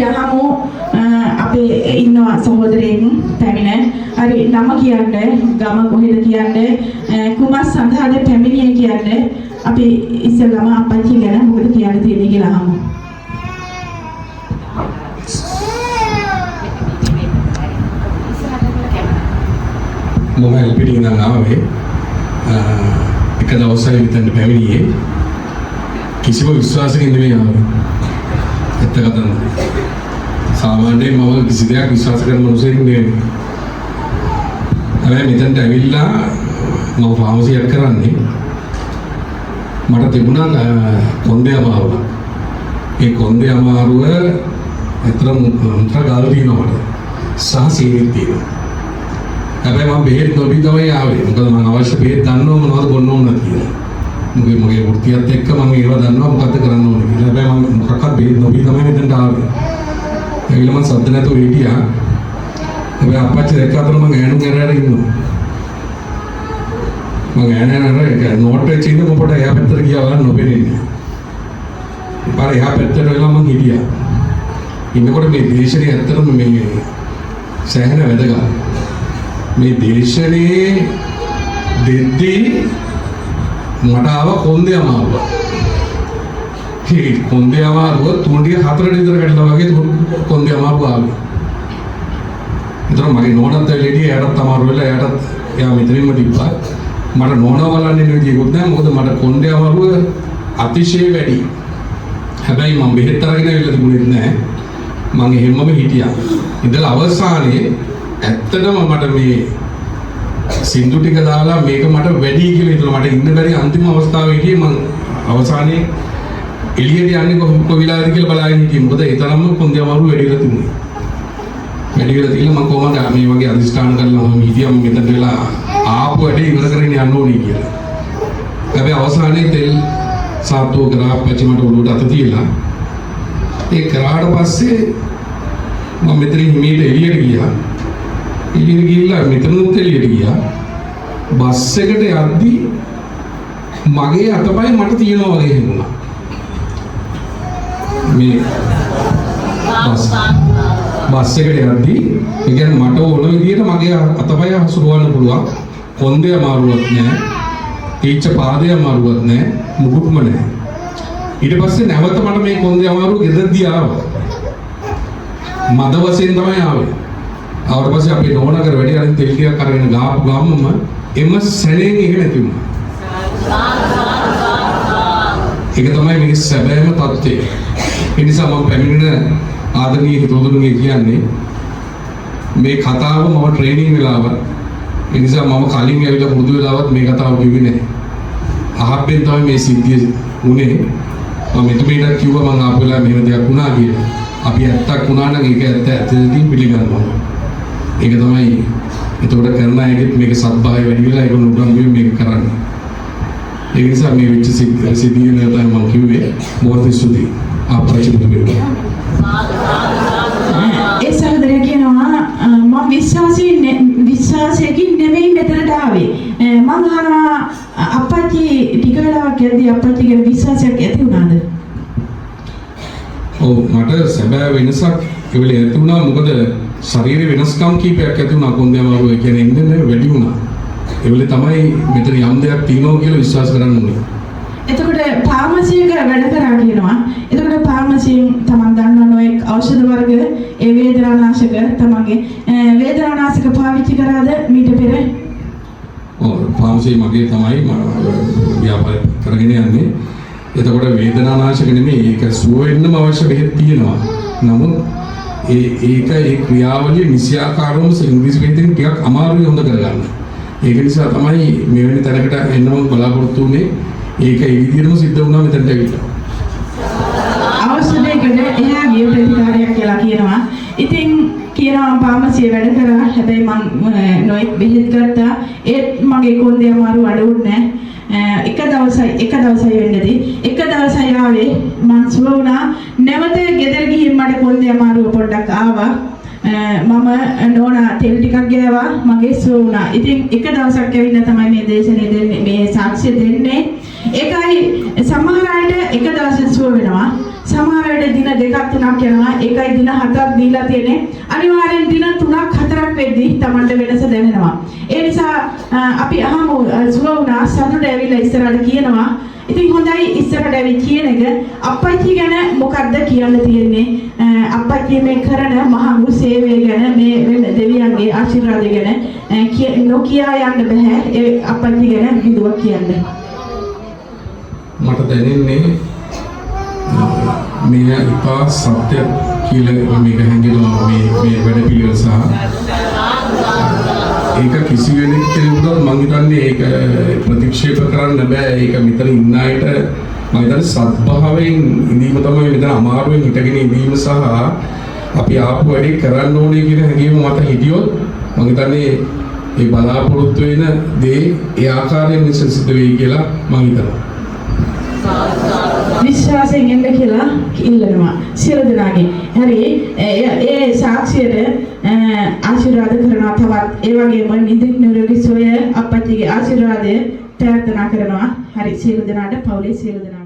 අපි අහමු අපේ ඉන්නවා සහෝදරයෙක් පැමිණ. හරි නම කියන්නේ ගම කොහෙද කියන්නේ කුමක් සඳහාද පැමිණියේ කියන්නේ අපි ඉස්සෙල්ලාම අපච්චි ගැන මොකද කියන්න තියෙන්නේ කියලා අහමු. මොබයිල් පිටින් නම් ආවේ එක දවසයි විතර පැමිණියේ කිසිම විශ්වාසකින් නෙමෙයි ආවේ. ඇත්ත කතාව. සාමාන්‍යයෙන් මම කිසි දෙයක් විශ්වාස කරන මිනිසෙක් නෙවෙයි. හැබැයි මෙතනට ඇවිල්ලා මම ෆාමසි එකක් කරන්නේ මට තිබුණා කොන්දේ අමාරුව. ඒ කොන්දේ අමාරුව ඇත්තටම මුත්‍රා ගාලා තියෙනවා මට. සහ සීනිත් තියෙනවා. හැබැයි මම බෙහෙත් නොබී තමයි ආවේ. මොකද මම අවශ්‍ය බෙහෙත් දන්නව මොනවද බොන්න ඕනද කියලා. මගේ වෘත්තියත් එක්ක මම ඒව දන්නවා මොකද්ද කරන්න ඕනේ කියලා. හැබැයි මම මොකක්වත් බෙහෙත් නොබී තමයි මෙතනට ආවේ. ඒවිල මම සද්ද නැතුව හිටියා. හැබැයි අපච්චි දැක්ක අතර මම ඈනුම් ඇරලා ඉන්නවා. මම ඈනන නෝට් එකේ ඉන්න මොකට එහා පැත්තට ගියා වань නොපෙනෙන්නේ. පාර එහා පැත්තට වෙලා මම හිටියා. ඉන්නකොට මේ දේශනේ ඇත්තටම මේ සෑහෙන වැදගත්. මේ දේශනේ දෙද්දී මට ආව කොන්දේ අමාරුව. කොන්දේ අමාරුව තුන්ඩිය 4ට විතර කඩලා වගේ කොන්දේ අමාරුව ආවේ. ඒතර මගේ නෝනත් ඇවිල්ලා එයාටත් අමාරු වෙලා එයාටත් එයා මෙතනින්ම තිබ්බා. මට නෝනව බලන්න ඉන්න විදියකුත් නැහැ. මොකද මට කොන්දේ අමාරුව අතිශය වැඩි. හැබැයි මම බෙහෙත් අරගෙන ඇවිල්ලා තිබුණේ නැහැ. මම එහෙමම හිටියා. ඉඳලා අවසානයේ ඇත්තටම මට මේ සින්දු ටික දාලා මේක මට වැඩි කියලා හිතුණා. මට ඉන්න බැරි අන්තිම අවස්ථාවේ හිටියේ මම අවසානයේ එළියට යන්නේ කොවිලාද කියලා බලාගෙන හිටියේ. මොකද ඒ තරම්ම කොන්දේ අමාරු වැඩි වෙලා තිබුණේ. වැඩි වෙලා තියලා මම කොහොමද මේ වගේ අදිස්ථාන කරලා මම හිටියා මෙතන වෙලා ආපු වැඩේ ඉවර කරගෙන යන්න ඕනේ කියලා. හැබැයි අවසානයේ තෙල් සාත්තුව කරා අපච්චි මට ඔළුවට අත තියලා ඒ කරාට පස්සේ මම මෙතනින් හිමීට එළියට ගියා. එළියට ගිහිල්ලා මෙතනුත් එළියට ගියා. බස් එකට යද්දි මගේ අතපය මට තියෙනවා වගේ හිතුණා. මේ බස් එකට යද්දි ඒ කියන්නේ මට ඕන විදිහට මගේ අතපය හසුරවන්න පුළුවන්. කොන්දේ අමාරුවක් නැහැ. තීච්ඡ පාදේ අමාරුවක් නැහැ. මුකුත්ම නැහැ. ඊට පස්සේ නැවත මට මේ කොන්දේ අමාරුව ගෙදරදී ආවා. මද වශයෙන් තමයි ආවේ. ආවට පස්සේ අපි නෝනගර වැඩි අරින් තෙල් ටිකක් අරගෙන ගාපු ගාමම එම සැලෙන් එහෙ නැති වුණා. ඒක තමයි මේ සැබෑම තත්ත්වය. ඒ නිසා මම පැමිණෙන ආදරණීය හිතවතුන්ගේ කියන්නේ මේ කතාව මම ට්‍රේනින් වෙලාව. ඒ නිසා මම කලින් ඇවිල්ලා පුරුදු වෙලාවත් මේ කතාව කිව්වේ නැහැ. අහබ්බෙන් තමයි මේ සිද්ධිය වුණේ. මම මෙතුමීට කිව්වා මම ආපු වෙලාව මෙහෙම දෙයක් වුණා කියලා. අපි ඇත්තක් වුණා නම් ඒක ඇත්ත ඇත්තටම පිළිගන්නවා. ඒක තමයි එතකොට කරන අයගෙත් මේක සත්භාවය වැඩි වෙලා ඒක නුගම්බුවේ මේක කරන්නේ. ඒ නිසා මේ වෙච්ච සිද්ධිය නේද මම කිව්වේ බොහොම ස්තුතියි. අපරාජිත වෙනවා. ඒ සහෝදරය කියනවා මම විශ්වාසයෙන් නෙමෙයි මෙතනට ආවේ. මම අහනවා අපච්චි ටික වෙලාවක් යද්දී අපච්චිගේ විශ්වාසයක් ඇති වුණාද? ඔව් මට සැබෑ වෙනසක් ඒ වෙලේ ඇති වුණා. මොකද ශරීර වෙනස්කම් කීපයක් ඇති වුණා. කොන්දේ අමාරුව කියන්නේ ඉන්නේ වැඩි වුණා. ඒ වෙලේ තමයි මෙතන යම් දෙයක් තියෙනවා කියලා විශ්වාස කරන්න ඕනේ. එතකොට ෆාමසියක වැඩ කරා කියනවා. එතකොට ෆාමසියෙන් තමන් දන්නා නොයෙක් ඖෂධ වර්ග ඒ වේදනානාශක තමන්ගේ වේදනානාශක පාවිච්චි කරාද මීට පෙර? ඔව් ෆාමසිය මගේ තමයි ව්‍යාපාරය කරගෙන යන්නේ. එතකොට වේදනානාශක නෙමෙයි ඒක සුව වෙන්නම අවශ්‍ය බෙහෙත් තියෙනවා. නමුත් ඒ ක්‍රියාවලිය නිසියාකාරවම ඉංග්‍රීසි බෙහෙතෙන් ටිකක් අමාරුයි හොඳ කරගන්න. ඒක නිසා තමයි මෙවැනි තැනකට එන්නම බලාපොරොත්තු වෙන්නේ. ඒක ඒ විදිහටම සිද්ධ වුණා මෙතනට ඇවිල්ලා. අවශ්‍යයකට එහා ගිය ප්‍රතිකාරයක් කියලා කියනවා. ඉතින් කියනවා ෆාමසිය වැඩ කරා. හැබැයි මම නොයෙක් බෙහෙත් ගත්තා. ඒත් මගේ කොන්දේ අමාරු අඩුුන්නේ නැහැ. එක දවසයි වෙන්නදී එක දවසයි ආවේ මං සුව වුණා. නැවත ගෙදර ගිහින් මට කොන්දේ අමාරුව පොඩ්ඩක් ආවා. මම නෝනා තෙල් ටිකක් ගෑවා මගේ සුව වුණා. ඉතින් එක දවසක් ඇවිල්ලා තමයි මේ දේශනේ දෙන්නේ මේ සාක්ෂිය දෙන්නේ. ඒකයි සමහර අයට එක දවසෙන් සුව වෙනවා. සමහර වෙලේ දින 2ක් 3ක් යනවා. ඒකයි දින 7ක් දීලා තියෙන්නේ. අනිවාර්යෙන් දින 3ක් 4ක් වෙද්දී Tamanට වෙනස දැනෙනවා. ඒ නිසා අපි අහමු සුව වුණා සතුට ඇවිල්ලා ඉස්සරහට කියනවා. ඉතින් හොඳයි ඉස්සරහට ඇවි කියන එක අප්පච්චි ගැන මොකක්ද කියන්න තියෙන්නේ? අප්පච්චි මේ කරන මහඟු සේවය ගැන මේ දෙවියන්ගේ ආශිර්වාදය ගැන නොකියා යන්න බෑ. ඒ අප්පච්චි ගැන විදුවක් කියන්න. මට දැනෙන්නේ මේ ඉපා සත්‍ය කියලා මේක හැංගෙනවා මේ වැඩ පිළිවෙල සහ ඒක කිසි කෙනෙකුට මම හිතන්නේ ඒක ප්‍රතික්ෂේප කරන්න බෑ. ඒක මෙතන ඉන්න අයට මම හිතන්නේ සත්භාවයෙන් ඉඳීම තමයි මෙතන අමාරුවෙන් හිටගෙන ඉඳීම සහ අපි ආපු වැඩේ කරන්න ඕනේ කියන හැඟීම මත හිටියොත් මම හිතන්නේ ඒ බලාපොරොත්තු වෙන දේ ඒ ආකාරයෙන් සිද්ධ වෙයි කියලා මම හිතනවා. විශ්වාසයෙන් එන්න කියලා ඉල්ලනවා සියලු දෙනාගේ. හරි ඒ සාක්ෂියට ආශිර්වාද කරනවා තවත් ඒ වගේම නිදුක් නිරෝගී සුවය අප්පච්චිගේ ආශිර්වාදය ප්‍රාර්ථනා කරනවා. හරි සියලු දෙනාට පවුලේ සියලු දෙනා